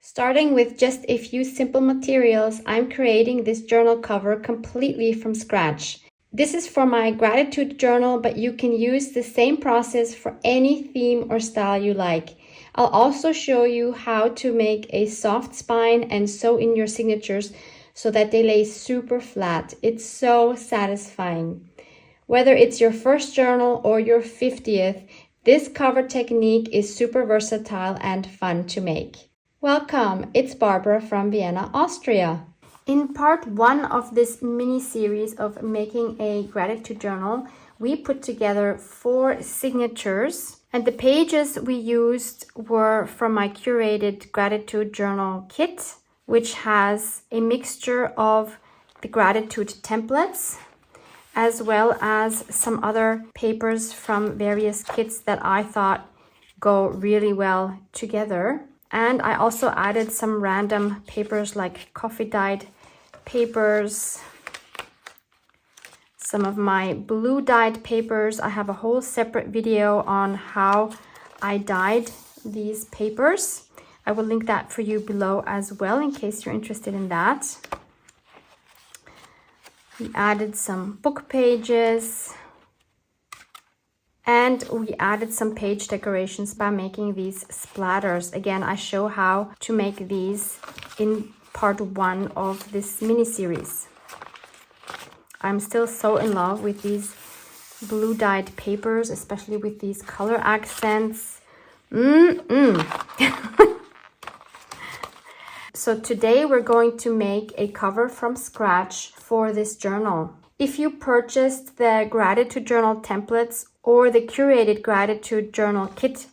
Starting with just a few simple materials, I'm creating this journal cover completely from scratch. This is for my gratitude journal, but you can use the same process for any theme or style you like. I'll also show you how to make a soft spine and sew in your signatures so that they lay super flat. It's so satisfying. Whether it's your first journal or your 50th, this cover technique is super versatile and fun to make. Welcome, it's Barbara from Vienna, Austria. In part 1 of this mini-series of making a gratitude journal, we put together 4 signatures, and the pages we used were from my curated gratitude journal kit, which has a mixture of the gratitude templates as well as some other papers from various kits that I thought go really well together. And I also added some random papers like coffee dyed papers, some of my blue dyed papers. I have a whole separate video on how I dyed these papers. I will link that for you below as well in case you're interested in that. We added some book pages. And we added some page decorations by making these splatters. Again, I show how to make these in part 1 of this mini-series. I'm still so in love with these blue dyed papers, especially with these color accents. So today we're going to make a cover from scratch for this journal. If you purchased the gratitude journal templates or the curated gratitude journal kit,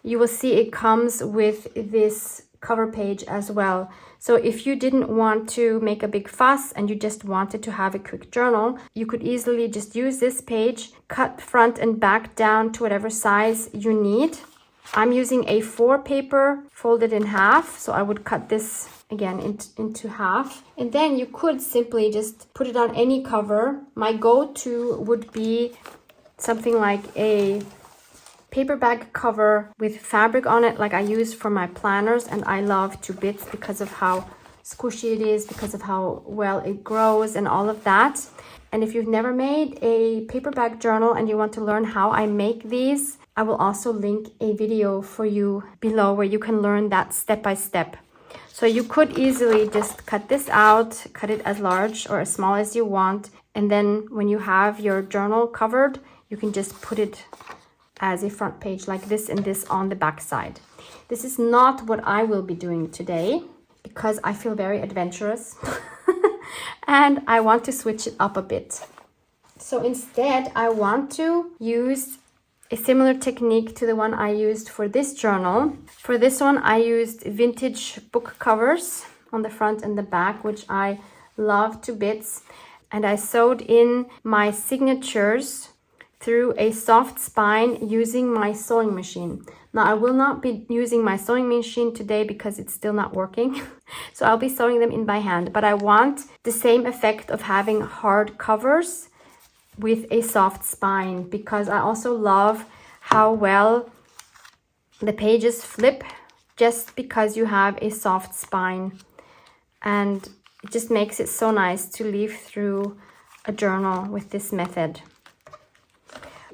you will see it comes with this cover page as well. So if you didn't want to make a big fuss and you just wanted to have a quick journal, you could easily just use this page, cut front and back down to whatever size you need. I'm using A4 paper folded in half, so I would cut this again into half, and then you could simply just put it on any cover. My go-to would be something like a paper bag cover with fabric on it, like I use for my planners, and I love to bits because of how squishy it is, because of how well it grows and all of that. And if you've never made a paper bag journal and you want to learn how I make these, I will also link a video for you below where you can learn that step by step. So you could easily just cut this out, cut it as large or as small as you want. And then when you have your journal covered, you can just put it as a front page like this and this on the back side. This is not what I will be doing today because I feel very adventurous and I want to switch it up a bit. So instead, I want to use a similar technique to the one I used for this journal. For this one, I used vintage book covers on the front and the back, which I love to bits. And I sewed in my signatures through a soft spine using my sewing machine. Now, I will not be using my sewing machine today because it's still not working. So I'll be sewing them in by hand. But I want the same effect of having hard covers with a soft spine, because I also love how well the pages flip just because you have a soft spine, and it just makes it so nice to leaf through a journal with this method.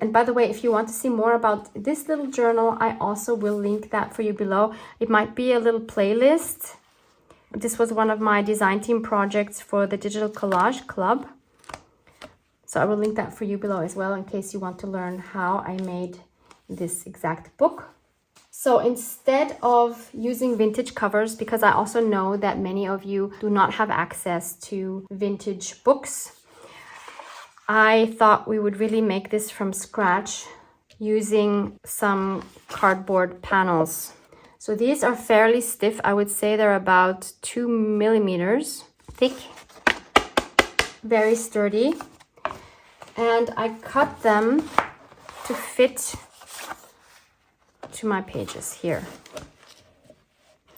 And by the way, if you want to see more about this little journal, I also will link that for you below. It might be a little playlist. This was one of my design team projects for the Digital Collage Club. So I will link that for you below as well in case you want to learn how I made this exact book. So instead of using vintage covers, because I also know that many of you do not have access to vintage books, I thought we would really make this from scratch using some cardboard panels. So these are fairly stiff. I would say they're about 2 millimeters thick, very sturdy. And I cut them to fit to my pages here.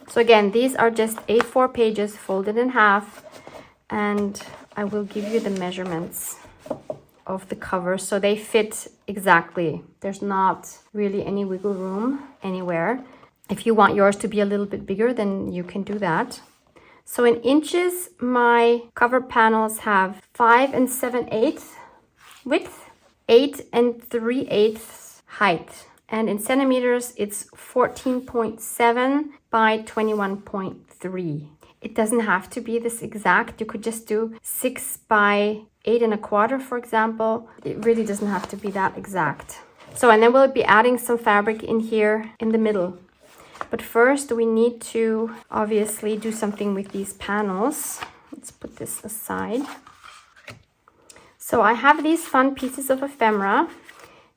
So again, these are just A4 pages folded in half, and I will give you the measurements of the cover so they fit exactly. There's not really any wiggle room anywhere. If you want yours to be a little bit bigger, then you can do that. So in inches, my cover panels have 5 7/8 width, 8 3/8 height. And in centimeters, it's 14.7 by 21.3. It doesn't have to be this exact. You could just do 6 by 8 1/4, for example. It really doesn't have to be that exact. So, and then we'll be adding some fabric in here in the middle. But first we need to obviously do something with these panels. Let's put this aside. So I have these fun pieces of ephemera.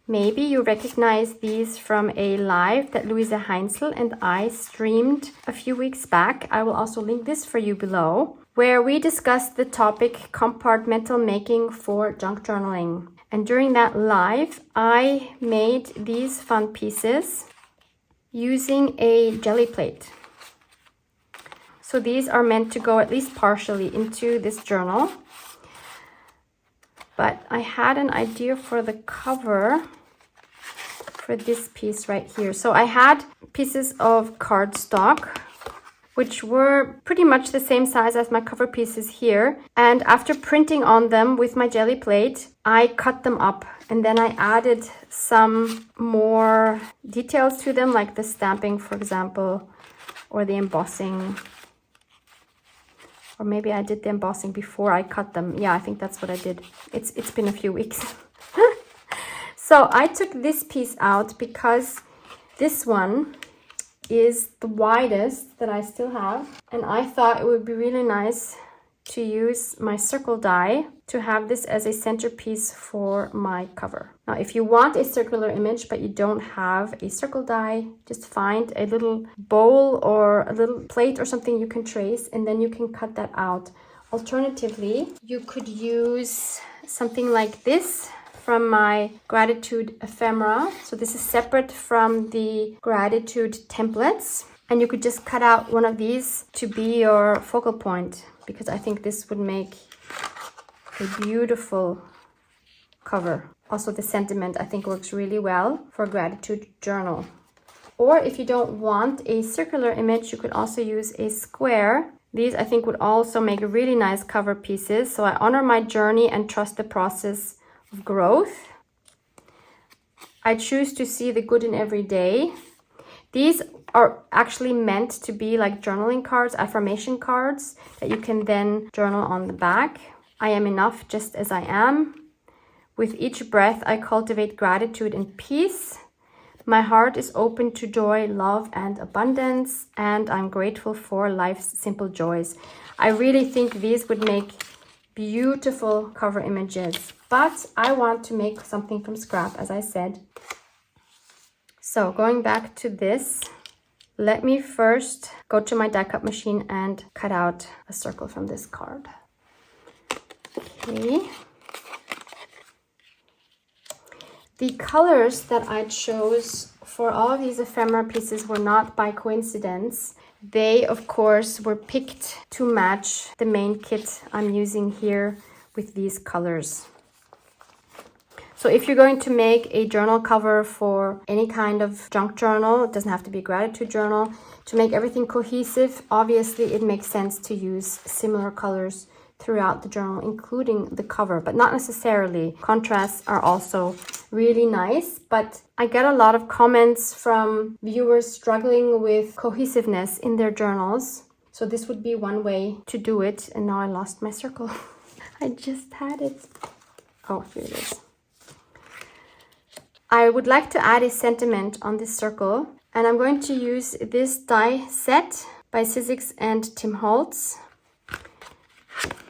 Maybe you recognize these from a live that Louisa Heinzel and I streamed a few weeks back. I will also link this for you below, where we discussed the topic compartmental making for junk journaling. And during that live, I made these fun pieces using a jelly plate. So these are meant to go at least partially into this journal. But I had an idea for the cover for this piece right here. So I had pieces of cardstock, which were pretty much the same size as my cover pieces here. And after printing on them with my jelly plate, I cut them up and then I added some more details to them, like the stamping, for example, or the embossing. Or maybe I did the embossing before I cut them. Yeah, I think that's what I did. It's been a few weeks. So I took this piece out because this one is the widest that I still have. And I thought it would be really nice to use my circle die to have this as a centerpiece for my cover. Now, if you want a circular image, but you don't have a circle die, just find a little bowl or a little plate or something you can trace, and then you can cut that out. Alternatively, you could use something like this from my gratitude ephemera. So this is separate from the gratitude templates. And you could just cut out one of these to be your focal point, because I think this would make a beautiful cover. Also, the sentiment I think works really well for a gratitude journal. Or if you don't want a circular image, you could also use a square. These I think would also make really nice cover pieces. So I honor my journey and trust the process of growth. I choose to see the good in every day. These are actually meant to be like journaling cards, affirmation cards that you can then journal on the back. I am enough just as I am. With each breath, I cultivate gratitude and peace. My heart is open to joy, love, and abundance, and I'm grateful for life's simple joys. I really think these would make beautiful cover images, but I want to make something from scrap, as I said. So going back to this, let me first go to my die cut machine and cut out a circle from this card. Okay. The colors that I chose for all of these ephemera pieces were not by coincidence. They, of course, were picked to match the main kit I'm using here with these colors. So if you're going to make a journal cover for any kind of junk journal, it doesn't have to be a gratitude journal, to make everything cohesive, obviously it makes sense to use similar colors throughout the journal, including the cover, but not necessarily. Contrasts are also really nice, but I get a lot of comments from viewers struggling with cohesiveness in their journals. So this would be one way to do it. And now I lost my circle. I just had it. Oh, here it is. I would like to add a sentiment on this circle, and I'm going to use this die set by Sizzix and Tim Holtz.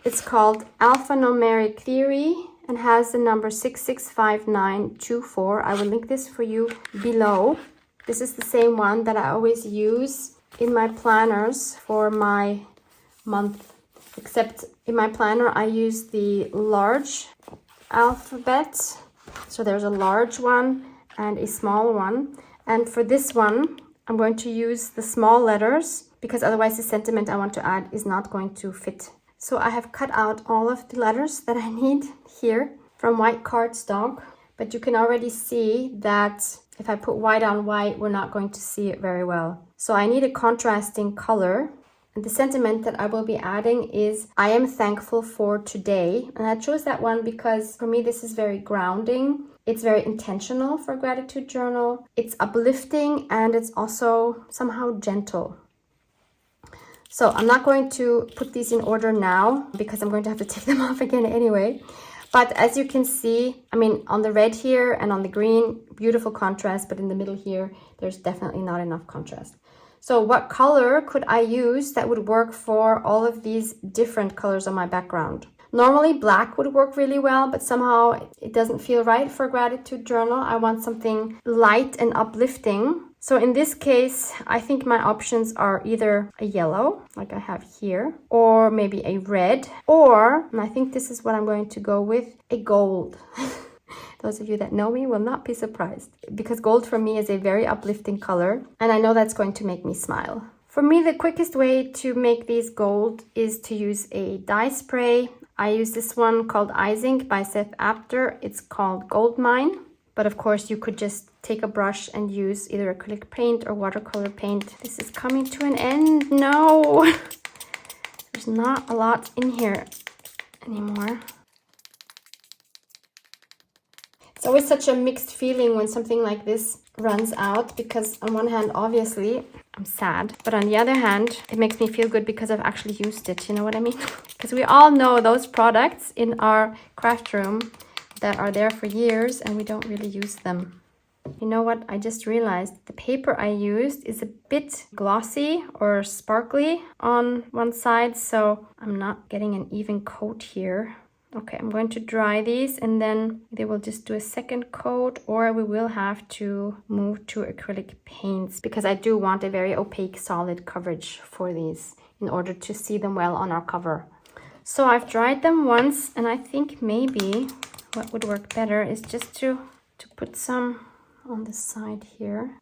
It's called Alphanumeric Theory and has the number 665924. I will link this for you below. This is the same one that I always use in my planners for my month, except in my planner I use the large alphabet. So there's a large one and a small one. And for this one, I'm going to use the small letters because otherwise the sentiment I want to add is not going to fit. So I have cut out all of the letters that I need here from white cardstock. But you can already see that if I put white on white, we're not going to see it very well. So I need a contrasting color. And the sentiment that I will be adding is, I am thankful for today. And I chose that one because for me, this is very grounding. It's very intentional for a gratitude journal. It's uplifting and it's also somehow gentle. So I'm not going to put these in order now because I'm going to have to take them off again anyway. But as you can see, I mean, on the red here and on the green, beautiful contrast, but in the middle here, there's definitely not enough contrast. So what color could I use that would work for all of these different colors on my background? Normally black would work really well, but somehow it doesn't feel right for a gratitude journal. I want something light and uplifting. So in this case, I think my options are either a yellow, like I have here, or maybe a red, or, and I think this is what I'm going to go with, a gold. Those of you that know me will not be surprised, because gold for me is a very uplifting color, and I know that's going to make me smile. For me, the quickest way to make these gold is to use a dye spray. I use this one called Ice Ink by Seth Apter. It's called Gold Mine. But of course, you could just take a brush and use either acrylic paint or watercolor paint. This is coming to an end. No! There's not a lot in here anymore. It's always such a mixed feeling when something like this runs out, because on one hand, obviously, I'm sad. But on the other hand, it makes me feel good because I've actually used it. You know what I mean? Because we all know those products in our craft room that are there for years and we don't really use them. You know what? I just realized the paper I used is a bit glossy or sparkly on one side, so I'm not getting an even coat here. Okay, I'm going to dry these and then they will just do a second coat, or we will have to move to acrylic paints because I do want a very opaque solid coverage for these in order to see them well on our cover. So I've dried them once, and I think maybe what would work better is just to put some on the side here.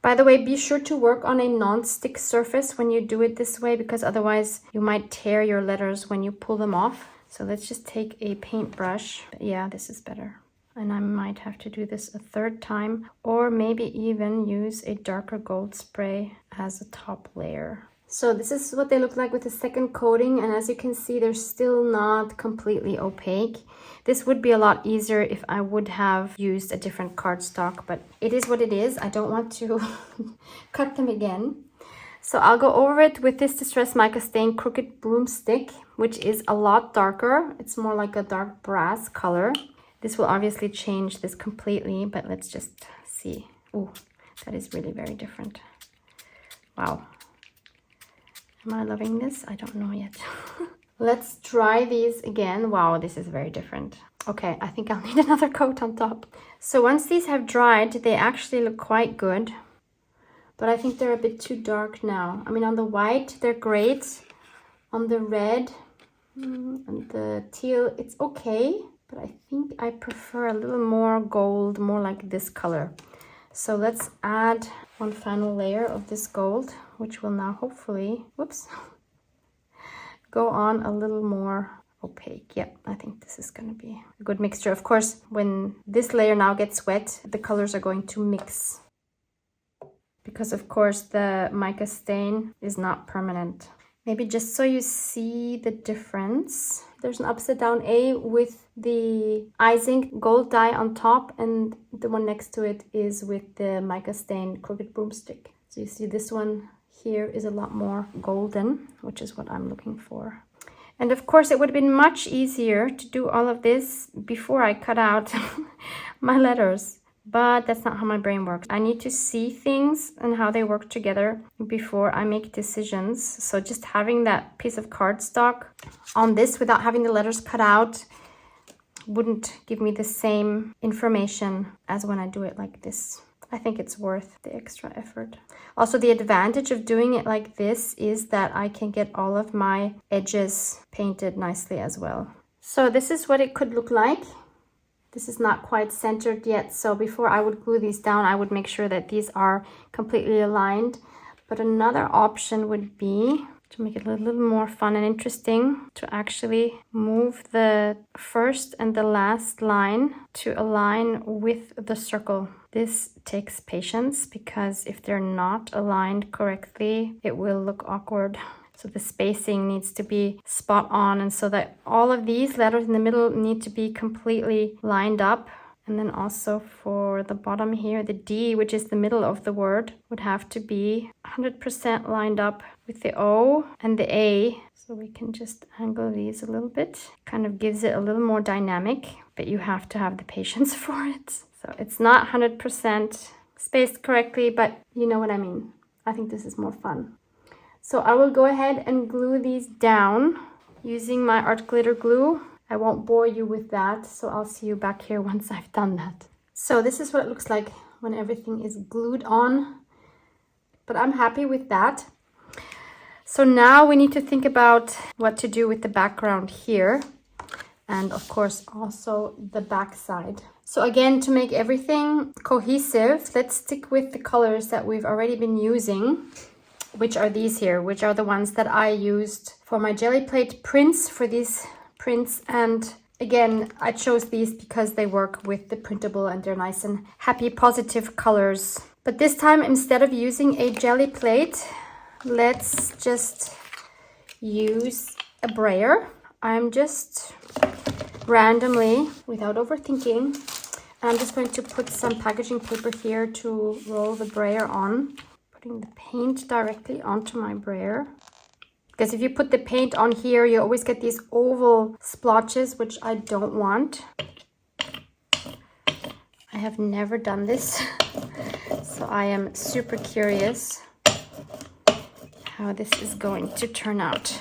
By the way, be sure to work on a non-stick surface when you do it this way, because otherwise you might tear your letters when you pull them off. So let's just take a paintbrush. Yeah, this is better. And I might have to do this a third time, or maybe even use a darker gold spray as a top layer. So this is what they look like with the second coating, and as you can see, they're still not completely opaque. This would be a lot easier if I would have used a different cardstock, but it is what it is. I don't want to cut them again. So I'll go over it with this Distress Mica Stain Crooked Broomstick, which is a lot darker. It's more like a dark brass color. This will obviously change this completely, but let's just see. Oh, that is really very different. Wow. Am I loving this? I don't know yet. Let's try these again. Wow, this is very different. Okay, I think I'll need another coat on top. So once these have dried, they actually look quite good. But I think they're a bit too dark now. I mean, on the white, they're great. On the red and the teal, it's okay. But I think I prefer a little more gold, more like this color. So let's add one final layer of this gold, which will now hopefully, whoops, go on a little more opaque. Yep, I think this is going to be a good mixture. Of course, when this layer now gets wet, the colors are going to mix. Because of course the mica stain is not permanent. Maybe just so you see the difference. There's an upside down A with the Ice Ink gold dye on top, and the one next to it is with the mica stain Crooked Broomstick. So you see this one here is a lot more golden, which is what I'm looking for. And of course it would have been much easier to do all of this before I cut out my letters. But that's not how my brain works. I need to see things and how they work together before I make decisions. So just having that piece of cardstock on this without having the letters cut out wouldn't give me the same information as when I do it like this. I think it's worth the extra effort. Also, the advantage of doing it like this is that I can get all of my edges painted nicely as well. So this is what it could look like. This is not quite centered yet, so before I would glue these down, I would make sure that these are completely aligned. But another option would be to make it a little more fun and interesting, to actually move the first and the last line to align with the circle. This takes patience because if they're not aligned correctly, it will look awkward. So the spacing needs to be spot on, and so that all of these letters in the middle need to be completely lined up. And then also for the bottom here, the D, which is the middle of the word, would have to be 100% lined up with the O and the A. So we can just angle these a little bit. Kind of gives it a little more dynamic, but you have to have the patience for it. So it's not 100% spaced correctly, but you know what I mean. I think this is more fun. So I will go ahead and glue these down using my art glitter glue. I won't bore you with that, so I'll see you back here once I've done that. So this is what it looks like when everything is glued on, but I'm happy with that. So now we need to think about what to do with the background here, and of course also the back side. So again, to make everything cohesive, let's stick with the colors that we've already been using, which are these here, which are the ones that I used for my jelly plate prints, for these prints. And again, I chose these because they work with the printable and they're nice and happy, positive colors. But this time, instead of using a jelly plate, let's just use a brayer. I'm just randomly, without overthinking, I'm just going to put some packaging paper here to roll the brayer on, putting the paint directly onto my brayer. Because if you put the paint on here, you always get these oval splotches, which I don't want. I have never done this, so I am super curious how this is going to turn out.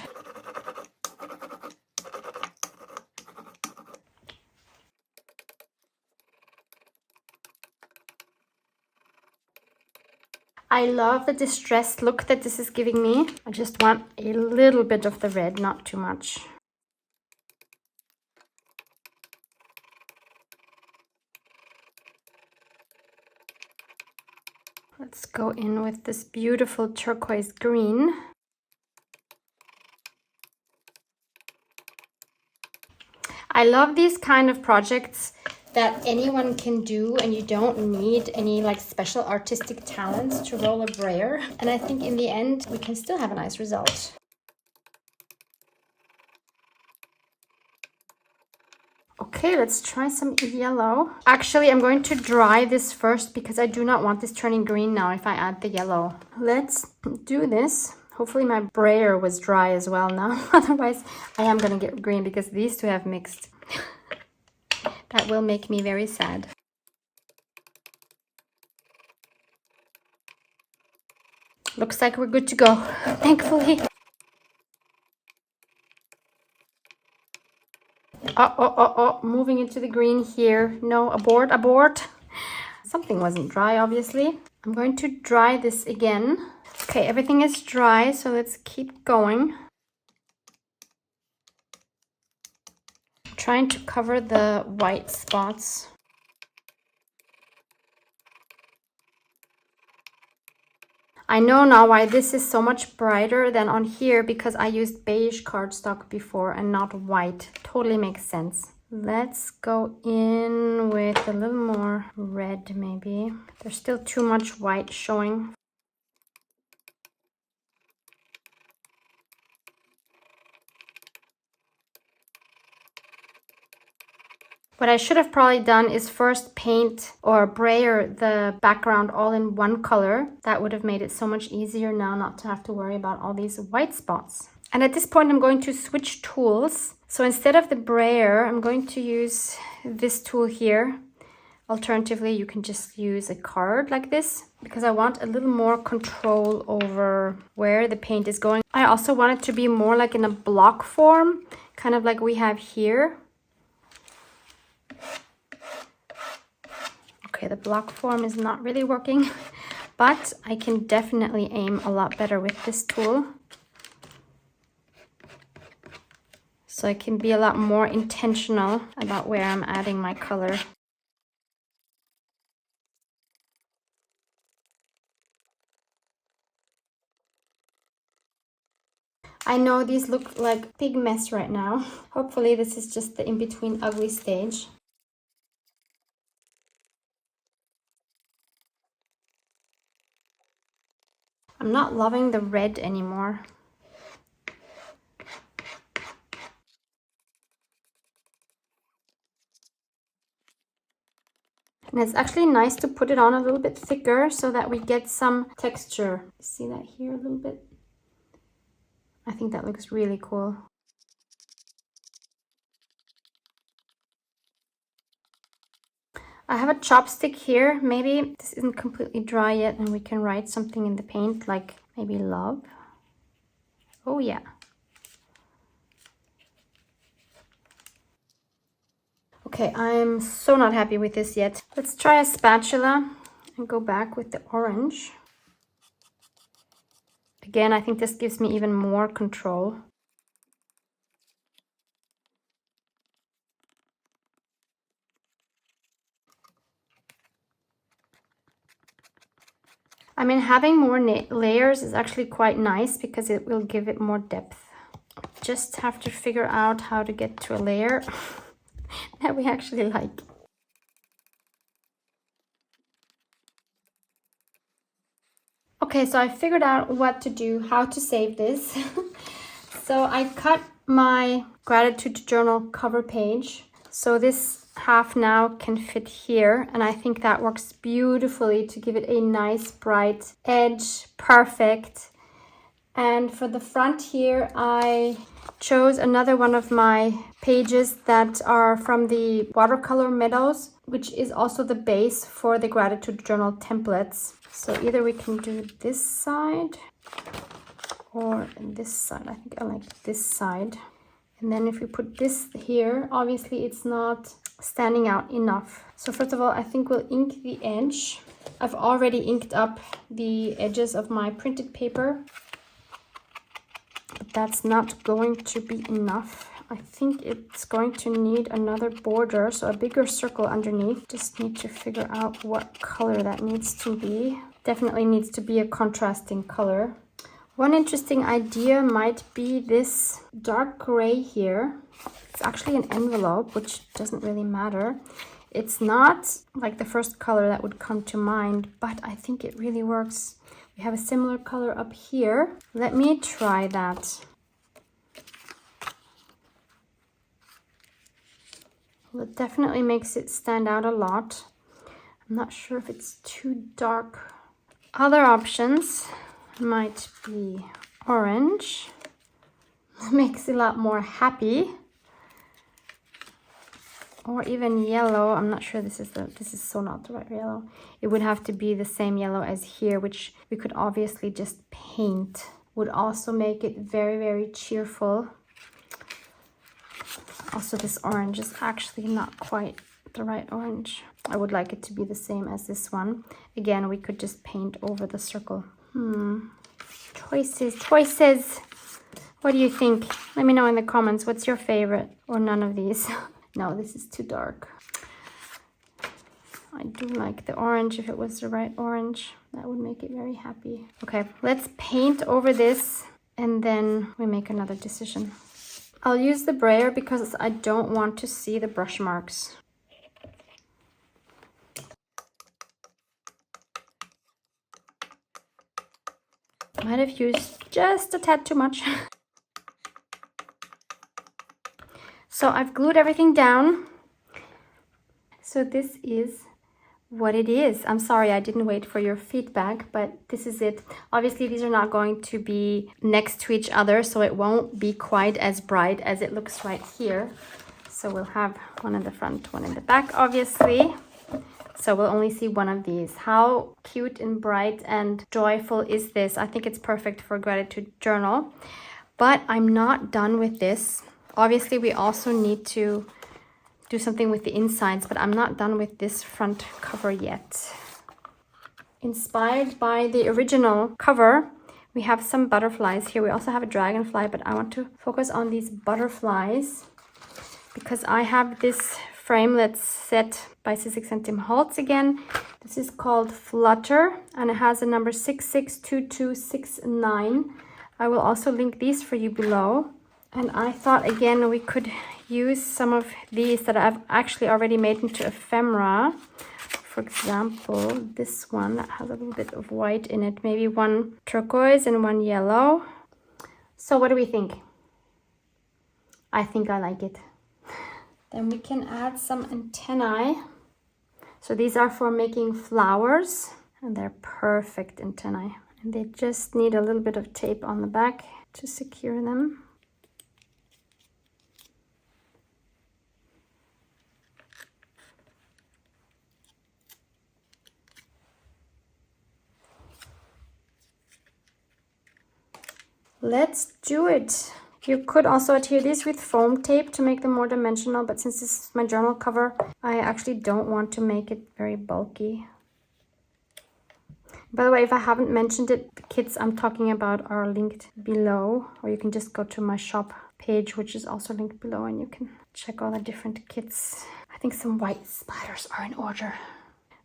I love the distressed look that this is giving me. I just want a little bit of the red, not too much. Let's go in with this beautiful turquoise green. I love these kind of projects that anyone can do, and you don't need any like special artistic talents to roll a brayer. And I think in the end, we can still have a nice result. Okay, let's try some yellow. Actually, I'm going to dry this first because I do not want this turning green now if I add the yellow. Let's do this. Hopefully my brayer was dry as well now. Otherwise, I am going to get green because these two have mixed. That will make me very sad. Looks like we're good to go, thankfully. Moving into the green here. No, abort. Something wasn't dry, obviously. I'm going to dry this again. Okay, everything is dry, so let's keep going. Trying to cover the white spots. I know now why this is so much brighter than on here, because I used beige cardstock before and not white. Totally makes sense. Let's go in with a little more red maybe. There's still too much white showing. What I should have probably done is first paint or brayer the background all in one color. That would have made it so much easier now not to have to worry about all these white spots. And at this point, I'm going to switch tools. So instead of the brayer, I'm going to use this tool here. Alternatively, you can just use a card like this, because I want a little more control over where the paint is going. I also want it to be more like in a block form, kind of like we have here. Okay, the block form is not really working, but I can definitely aim a lot better with this tool. So I can be a lot more intentional about where I'm adding my color. I know these look like a big mess right now. Hopefully this is just the in-between ugly stage. I'm not loving the red anymore. And it's actually nice to put it on a little bit thicker so that we get some texture. See that here a little bit? I think that looks really cool. I have a chopstick here. Maybe this isn't completely dry yet and we can write something in the paint, like maybe love. Oh yeah. Okay, I'm so not happy with this yet. Let's try a spatula and go back with the orange. Again, I think this gives me even more control. I mean, having more layers is actually quite nice because it will give it more depth. Just have to figure out how to get to a layer that we actually like. Okay, so I figured out what to do, how to save this. So I cut my gratitude journal cover page. So this half now can fit here, and I think that works beautifully to give it a nice bright edge. Perfect. And for the front here, I chose another one of my pages that are from the Watercolor Meadows, which is also the base for the gratitude journal templates. So either we can do this side or this side. I think I like this side. And then if we put this here, obviously it's not standing out enough. So first of all, I think we'll ink the edge. I've already inked up the edges of my printed paper, but that's not going to be enough. I think it's going to need another border, so a bigger circle underneath. Just need to figure out what color that needs to be. Definitely needs to be a contrasting color. One interesting idea might be this dark gray here. It's actually an envelope, which doesn't really matter. It's not like the first color that would come to mind, but I think it really works. We have a similar color up here. Let me try that. Well, it definitely makes it stand out a lot. I'm not sure if it's too dark. Other options might be orange. Makes it a lot more happy. Or even yellow. I'm not sure this is so not the right yellow. It would have to be the same yellow as here, which we could obviously just paint. Would also make it very, very cheerful. Also, this orange is actually not quite the right orange. I would like it to be the same as this one. Again, we could just paint over the circle. Choices. What do you think? Let me know in the comments. What's your favorite? Or none of these? No, this is too dark. I do like the orange. If it was the right orange, that would make it very happy. Okay, let's paint over this and then we make another decision. I'll use the brayer because I don't want to see the brush marks. Might have used just a tad too much. So I've glued everything down. So this is what it is. I'm sorry I didn't wait for your feedback, but this is it. Obviously these are not going to be next to each other, so it won't be quite as bright as it looks right here. So we'll have one in the front, one in the back, obviously. So we'll only see one of these. How cute and bright and joyful is this? I think it's perfect for a gratitude journal. But I'm not done with this. Obviously, we also need to do something with the insides, but I'm not done with this front cover yet. Inspired by the original cover, we have some butterflies here. We also have a dragonfly, but I want to focus on these butterflies because I have this framelit set by Sizzix and Tim Holtz again. This is called Flutter and it has a number 662269. I will also link these for you below. And I thought again we could use some of these that I've actually already made into ephemera. For example, this one that has a little bit of white in it, maybe one turquoise and one yellow. So what do we think? I think I like it. Then we can add some antennae. So these are for making flowers, and they're perfect antennae. And they just need a little bit of tape on the back to secure them. Let's do it. You could also adhere these with foam tape to make them more dimensional, but since this is my journal cover, I actually don't want to make it very bulky. By the way, if I haven't mentioned it, the kits I'm talking about are linked below, or you can just go to my shop page, which is also linked below, and you can check all the different kits. I think some white splatters are in order.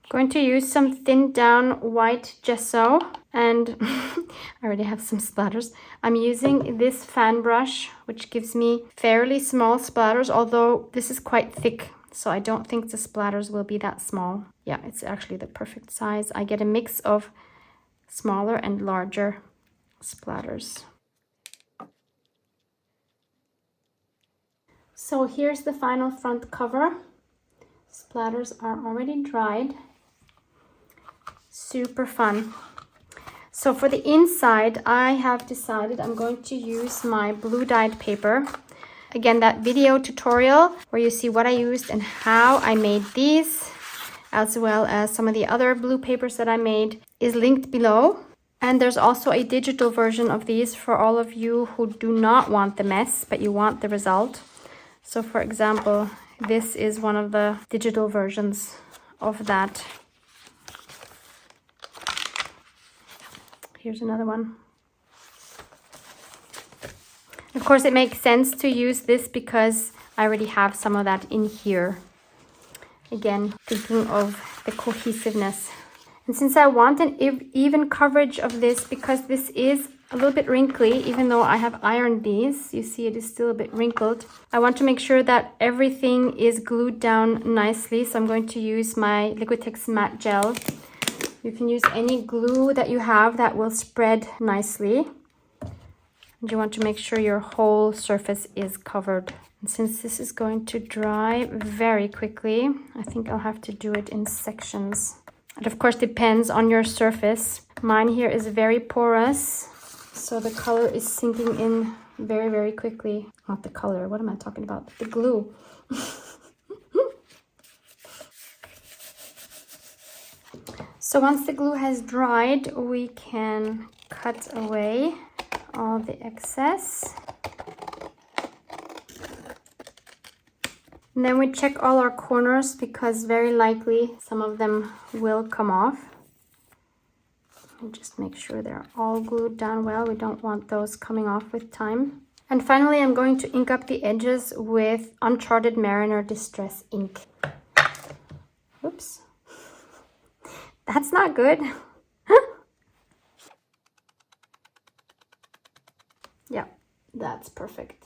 I'm going to use some thinned down white gesso, and I already have some splatters. I'm using this fan brush, which gives me fairly small splatters, although this is quite thick, so I don't think the splatters will be that small. Yeah, it's actually the perfect size. I get a mix of smaller and larger splatters. So here's the final front cover. Splatters are already dried. Super fun. So for the inside, I have decided I'm going to use my blue dyed paper. Again, that video tutorial where you see what I used and how I made these, as well as some of the other blue papers that I made, is linked below. And there's also a digital version of these for all of you who do not want the mess, but you want the result. So for example, this is one of the digital versions of that. Here's another one. Of course, it makes sense to use this because I already have some of that in here. Again, thinking of the cohesiveness. And since I want an even coverage of this, because this is a little bit wrinkly, even though I have ironed these, you see it is still a bit wrinkled. I want to make sure that everything is glued down nicely. So I'm going to use my Liquitex matte gel. You can use any glue that you have that will spread nicely. And you want to make sure your whole surface is covered. And since this is going to dry very quickly, I think I'll have to do it in sections. It of course depends on your surface. Mine here is very porous, so the color is sinking in very, very quickly. Not the color, what am I talking about? The glue. So once the glue has dried, we can cut away all the excess. And then we check all our corners because very likely some of them will come off. And just make sure they're all glued down well. We don't want those coming off with time. And finally, I'm going to ink up the edges with Uncharted Mariner Distress ink. Oops. That's not good. Yeah, that's perfect.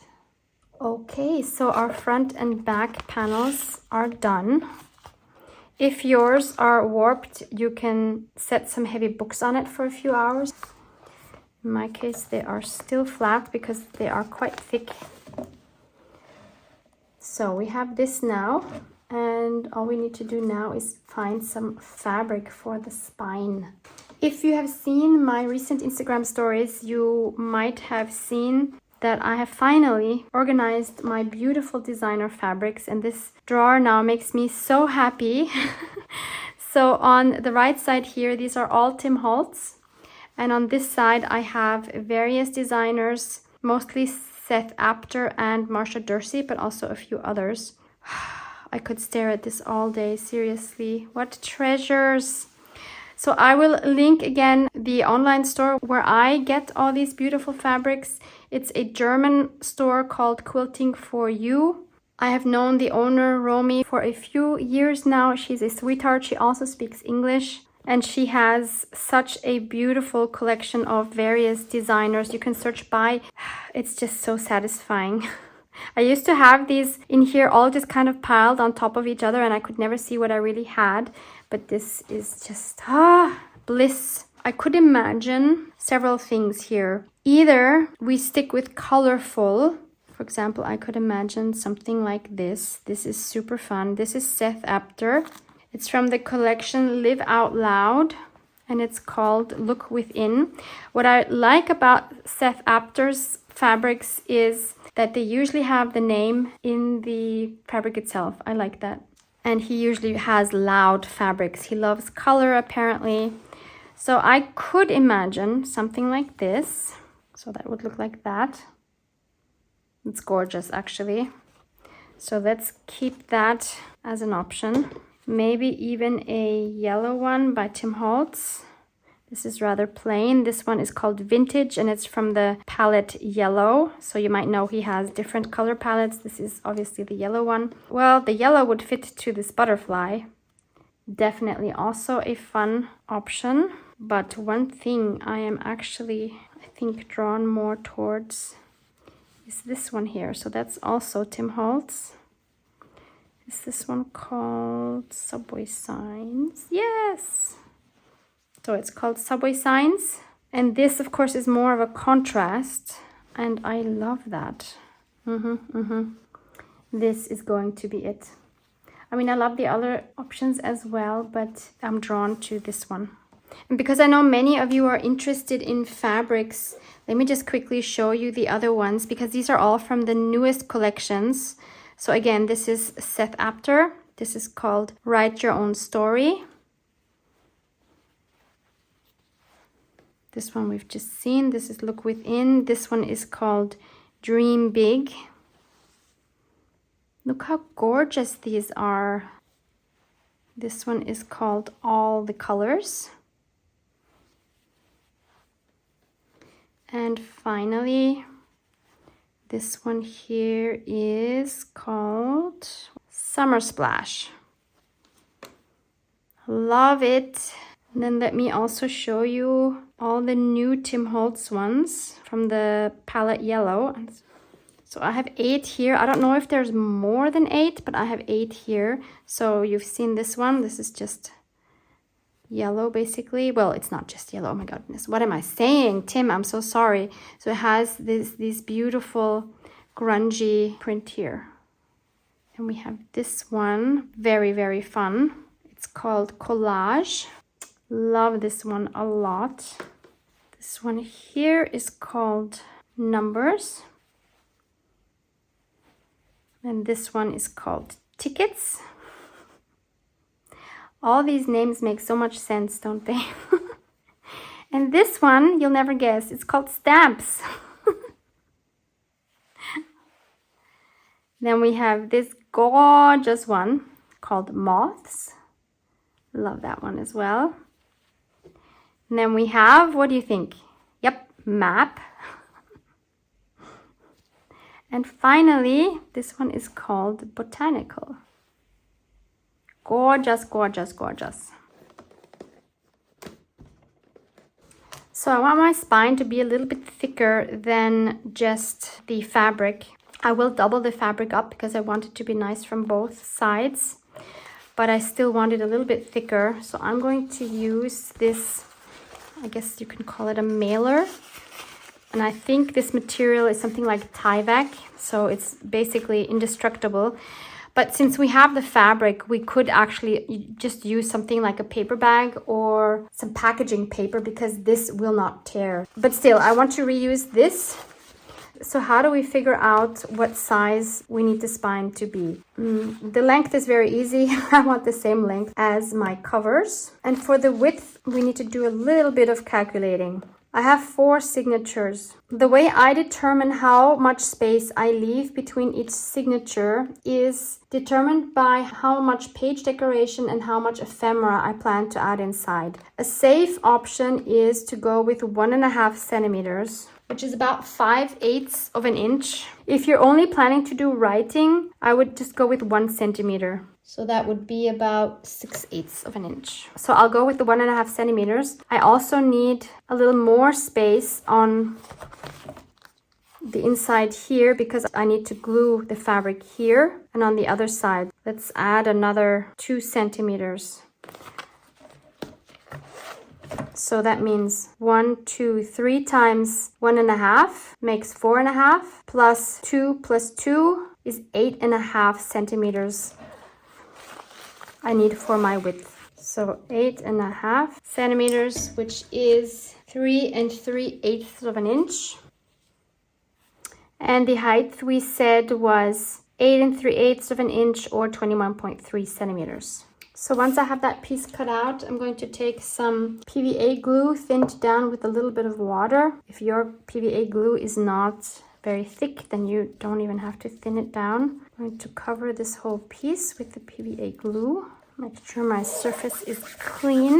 Okay, so our front and back panels are done. If yours are warped, you can set some heavy books on it for a few hours. In my case, they are still flat because they are quite thick. So we have this now, and all we need to do now is find some fabric for the spine. If you have seen my recent Instagram stories, you might have seen that I have finally organized my beautiful designer fabrics, and this drawer now makes me so happy. So on the right side here, these are all Tim Holtz, and on this side I have various designers, mostly Seth Apter and Marsha Dursey, but also a few others. I could stare at this all day, seriously. What treasures! So I will link again the online store where I get all these beautiful fabrics. It's a German store called Quilting for You. I have known the owner, Romy, for a few years now. She's a sweetheart. She also speaks English. And she has such a beautiful collection of various designers you can search by. It's just so satisfying. I used to have these in here all just kind of piled on top of each other, and I could never see what I really had. But this is just bliss. I could imagine several things here. Either we stick with colorful. For example, I could imagine something like this. This is super fun. This is Seth Apter. It's from the collection Live Out Loud, and it's called Look Within. What I like about Seth Apter's fabrics is that they usually have the name in the fabric itself. I like that. And he usually has loud fabrics. He loves color, apparently. So I could imagine something like this. So that would look like that. It's gorgeous, actually. So let's keep that as an option. Maybe even a yellow one by Tim Holtz. This is rather plain. This one is called Vintage, and it's from the palette Yellow. So you might know he has different color palettes. This is obviously the yellow one. Well, the yellow would fit to this butterfly. Definitely also a fun option. But one thing I am actually, I think, drawn more towards is this one here. So that's also Tim Holtz. Is this one called Subway Signs? Yes! So it's called Subway Signs. And this, of course, is more of a contrast. And I love that. This is going to be it. I mean, I love the other options as well, but I'm drawn to this one. And because I know many of you are interested in fabrics, let me just quickly show you the other ones, because these are all from the newest collections. So again, this is Seth Apter. This is called Write Your Own Story. This one we've just seen. This is Look Within. This one is called Dream Big. Look how gorgeous these are. This one is called All the Colors. And finally, this one here is called Summer Splash. Love it. And then let me also show you all the new Tim Holtz ones from the palette Yellow. So I have 8 here. I don't know if there's more than 8, but I have 8 here. So you've seen this one. This is just yellow, basically. Well, it's not just yellow. Oh my goodness. What am I saying, Tim? I'm so sorry. So it has these beautiful grungy print here. And we have this one. Very, very fun. It's called Collage. Love this one a lot. This one here is called Numbers. And this one is called Tickets. All these names make so much sense, don't they? And this one, you'll never guess, it's called Stamps. Then we have this gorgeous one called Moths. Love that one as well. And then we have, what do you think? Yep, Map. And finally, this one is called Botanical. Gorgeous, gorgeous, gorgeous. So I want my spine to be a little bit thicker than just the fabric. I will double the fabric up because I want it to be nice from both sides, but I still want it a little bit thicker. So I'm going to use this, I guess you can call it a mailer. And I think this material is something like Tyvek, so it's basically indestructible. But since we have the fabric, we could actually just use something like a paper bag or some packaging paper, because this will not tear. But still, I want to reuse this. So how do we figure out what size we need the spine to be? The length is very easy. I want the same length as my covers. And for the width, we need to do a little bit of calculating. I have 4 signatures. The way I determine how much space I leave between each signature is determined by how much page decoration and how much ephemera I plan to add inside. A safe option is to go with 1.5 centimeters, which is about 5/8 of an inch. If you're only planning to do writing, I would just go with 1 centimeter. So that would be about 6/8 of an inch. So I'll go with the 1.5 centimeters. I also need a little more space on the inside here because I need to glue the fabric here and on the other side. Let's add another 2 centimeters. So that means 1, 2, 3 times 1.5 makes 4.5 plus 2 is 8.5 centimeters I need for my width. So 8.5 centimeters, which is 3 3/8 of an inch. And the height we said was 8 3/8 of an inch or 21.3 centimeters. So once I have that piece cut out, I'm going to take some PVA glue thinned down with a little bit of water. If your PVA glue is not very thick, then you don't even have to thin it down. I'm going to cover this whole piece with the PVA glue. Make sure my surface is clean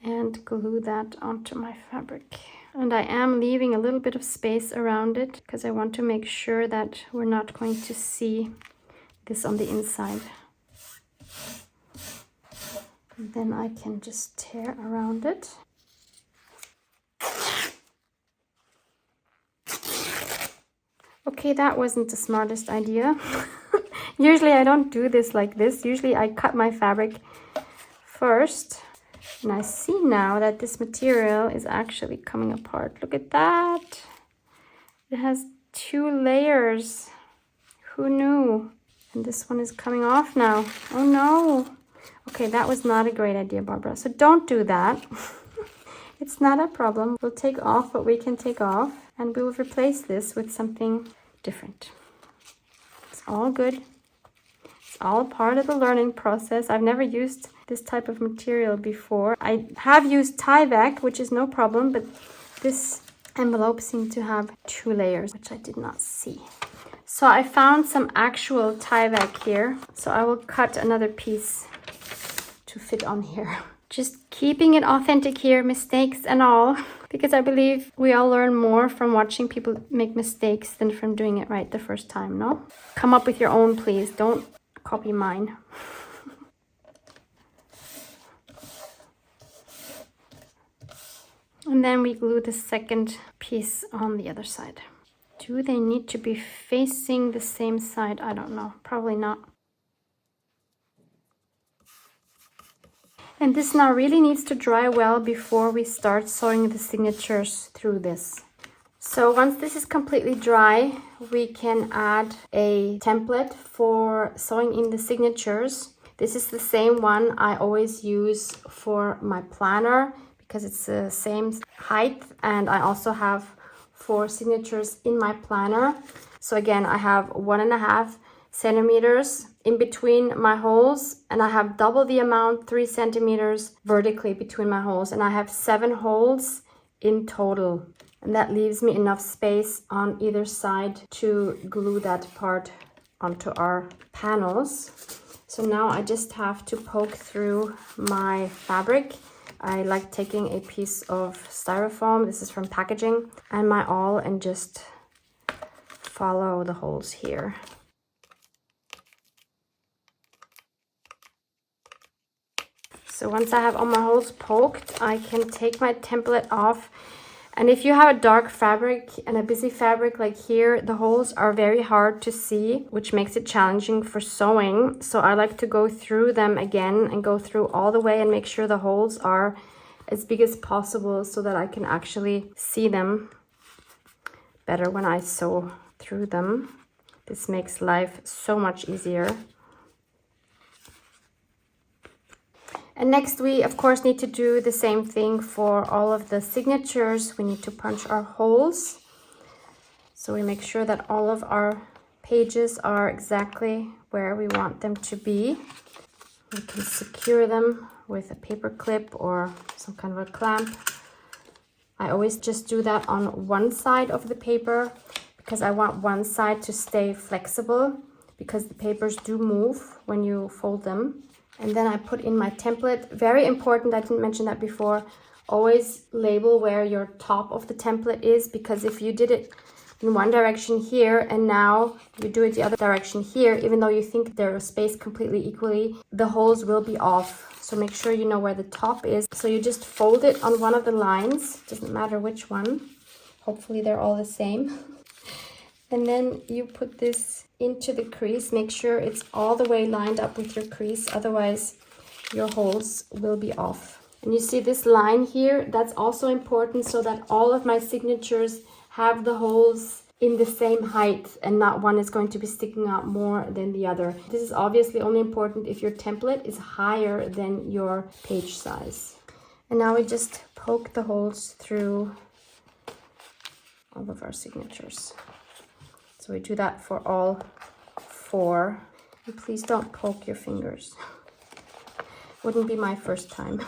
and glue that onto my fabric. And I am leaving a little bit of space around it because I want to make sure that we're not going to see this on the inside. And then I can just tear around it. Okay, that wasn't the smartest idea. Usually I don't do this like this. Usually I cut my fabric first. And I see now that this material is actually coming apart. Look at that. It has 2 layers. Who knew? And this one is coming off now. Oh no. Okay, that was not a great idea, Barbara. So don't do that. It's not a problem. We'll take off what we can take off and we'll replace this with something different. It's all good. It's all part of the learning process. I've never used this type of material before. I have used Tyvek, which is no problem, but this envelope seemed to have 2 layers, which I did not see. So I found some actual Tyvek here. So I will cut another piece to fit on here. Just keeping it authentic here, mistakes and all, because I believe we all learn more from watching people make mistakes than from doing it right the first time, no? Come up with your own, please. Don't copy mine. And then we glue the second piece on the other side. Do they need to be facing the same side? I don't know. Probably not. And this now really needs to dry well before we start sewing the signatures through this. So once this is completely dry, we can add a template for sewing in the signatures. This is the same one I always use for my planner because it's the same height, and I also have 4 signatures in my planner. So again, I have 1.5 centimeters in between my holes, and I have double the amount, 3 centimeters vertically between my holes, and I have 7 holes in total. And that leaves me enough space on either side to glue that part onto our panels. So now I just have to poke through my fabric. I like taking a piece of styrofoam, this is from packaging, and my awl, and just follow the holes here. So once I have all my holes poked, I can take my template off. And if you have a dark fabric and a busy fabric like here, the holes are very hard to see, which makes it challenging for sewing. So I like to go through them again and go through all the way and make sure the holes are as big as possible so that I can actually see them better when I sew through them. This makes life so much easier. And next we of course need to do the same thing for all of the signatures. We need to punch our holes. So we make sure that all of our pages are exactly where we want them to be. We can secure them with a paper clip or some kind of a clamp. I always just do that on one side of the paper because I want one side to stay flexible because the papers do move when you fold them. And then I put in my template. Very important, I didn't mention that before. Always label where your top of the template is, because if you did it in one direction here, and now you do it the other direction here, even though you think they're spaced completely equally, the holes will be off. So make sure you know where the top is. So you just fold it on one of the lines, doesn't matter which one. Hopefully they're all the same. And then you put this into the crease. Make sure it's all the way lined up with your crease, otherwise your holes will be off. And you see this line here, that's also important so that all of my signatures have the holes in the same height and not one is going to be sticking out more than the other. This is obviously only important if your template is higher than your page size. And now we just poke the holes through all of our signatures. So we do that for all 4. And please don't poke your fingers. Wouldn't be my first time.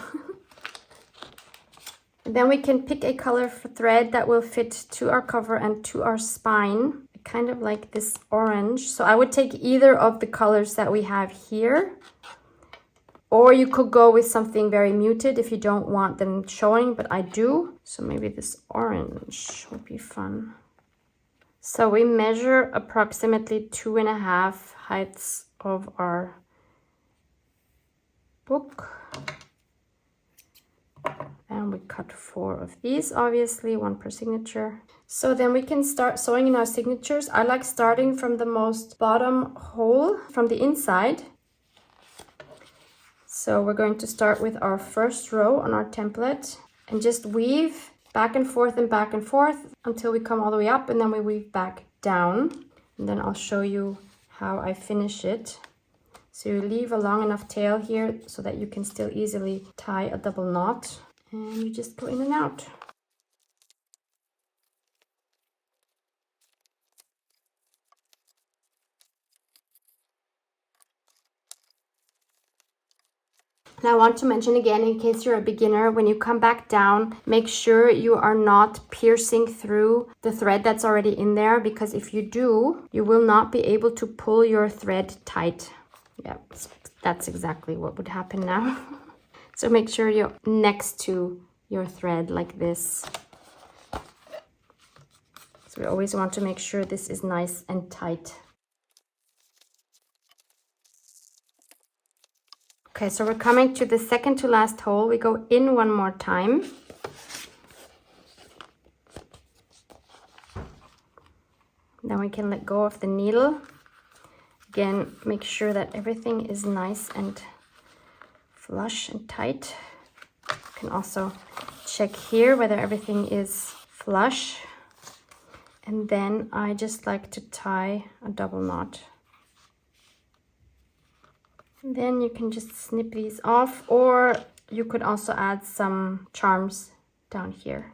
And then we can pick a color for thread that will fit to our cover and to our spine. Kind of like this orange. So I would take either of the colors that we have here. Or you could go with something very muted if you don't want them showing, but I do. So maybe this orange would be fun. So we measure approximately 2.5 heights of our book. And we cut 4 of these, obviously, 1 per signature. So then we can start sewing in our signatures. I like starting from the most bottom hole from the inside. So we're going to start with our first row on our template and just weave back and forth until we come all the way up, and then we weave back down. And then I'll show you how I finish it. So you leave a long enough tail here so that you can still easily tie a double knot, and you just go in and out. And I want to mention again, in case you're a beginner, when you come back down, make sure you are not piercing through the thread that's already in there, because if you do, you will not be able to pull your thread tight. Yeah, that's exactly what would happen now. So make sure you're next to your thread like this. So we always want to make sure this is nice and tight. Okay, so we're coming to the second to last hole. We go in one more time. Then we can let go of the needle. Again, make sure that everything is nice and flush and tight. You can also check here whether everything is flush. And then I just like to tie a double knot. Then you can just snip these off, or you could also add some charms down here.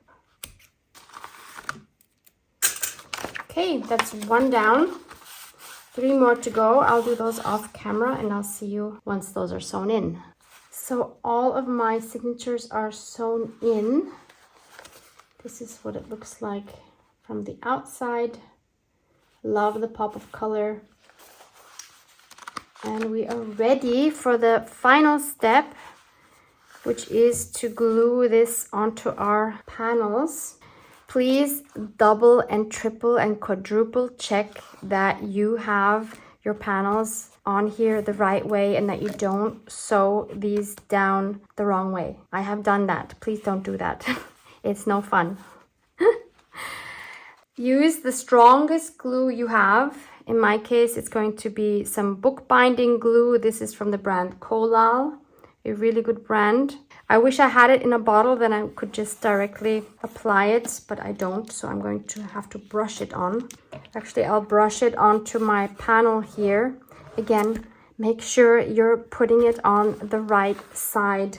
Okay, that's 1 down. 3 more to go. I'll do those off camera and I'll see you once those are sewn in. So all of my signatures are sewn in. This is what it looks like from the outside. Love the pop of color. And we are ready for the final step, which is to glue this onto our panels. Please double and triple and quadruple check that you have your panels on here the right way and that you don't sew these down the wrong way. I have done that. Please don't do that. It's no fun. Use the strongest glue you have. In my case, it's going to be some bookbinding glue. This is from the brand Kolal, a really good brand. I wish I had it in a bottle, then I could just directly apply it, but I don't, so I'm going to have to brush it on. Actually, I'll brush it onto my panel here. Again, make sure you're putting it on the right side.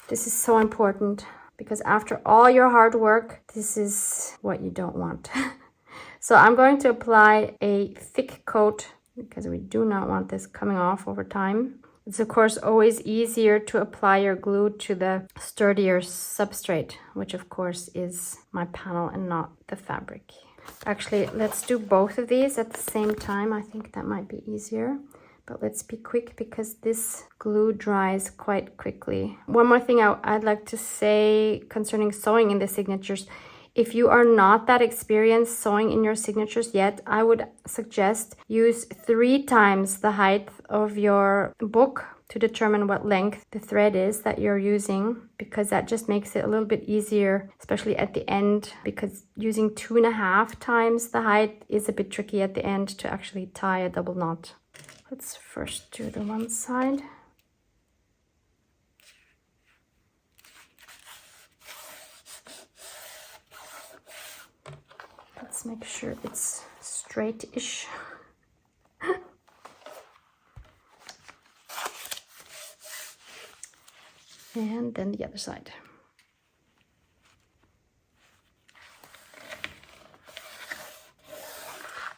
This is so important because after all your hard work, this is what you don't want. So I'm going to apply a thick coat because we do not want this coming off over time. It's of course always easier to apply your glue to the sturdier substrate, which of course is my panel and not the fabric. Actually, let's do both of these at the same time. I think that might be easier. But let's be quick because this glue dries quite quickly. One more thing I'd like to say concerning sewing in the signatures. If you are not that experienced sewing in your signatures yet, I would suggest use 3 times the height of your book to determine what length the thread is that you're using, because that just makes it a little bit easier, especially at the end, because using 2.5 times the height is a bit tricky at the end to actually tie a double knot. Let's first do the one side. Let's make sure it's straight-ish. And then the other side.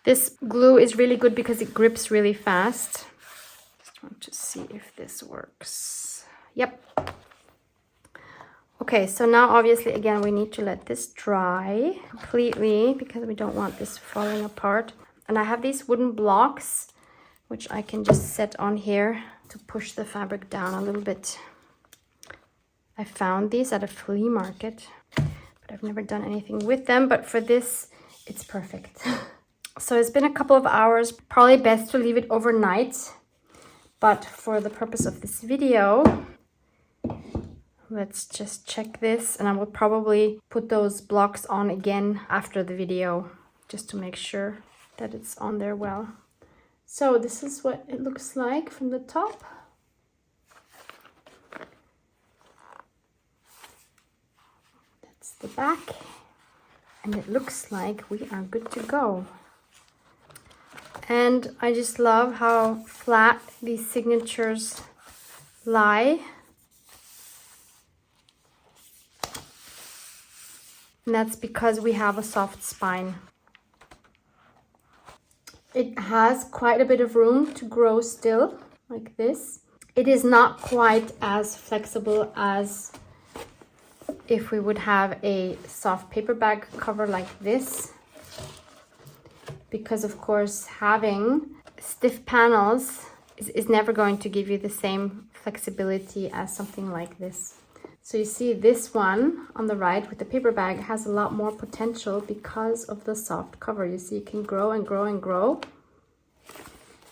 This glue is really good because it grips really fast. Just want to see if this works. Yep. Okay, so now obviously again we need to let this dry completely because we don't want this falling apart. And I have these wooden blocks which I can just set on here to push the fabric down a little bit. I found these at a flea market, but I've never done anything with them, but for this it's perfect. So it's been a couple of hours, probably best to leave it overnight, but for the purpose of this video, let's just check this, and I will probably put those blocks on again after the video just to make sure that it's on there well. So this is what it looks like from the top. That's the back, and it looks like we are good to go. And I just love how flat these signatures lie. And that's because we have a soft spine. It has quite a bit of room to grow still, like this. It is not quite as flexible as if we would have a soft paper bag cover like this, because of course having stiff panels is never going to give you the same flexibility as something like this. So you see this one on the right with the paper bag has a lot more potential because of the soft cover. You see it can grow and grow and grow,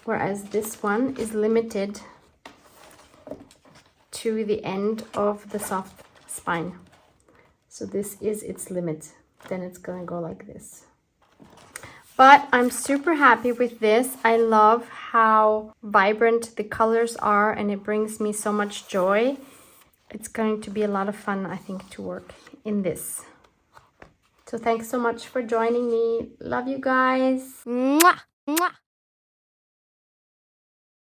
whereas this one is limited to the end of the soft spine. So this is its limit. Then it's gonna go like this. But I'm super happy with this. I love how vibrant the colors are, and it brings me so much joy. It's going to be a lot of fun, I think, to work in this. So thanks so much for joining me. Love you guys. Mwah! Mwah!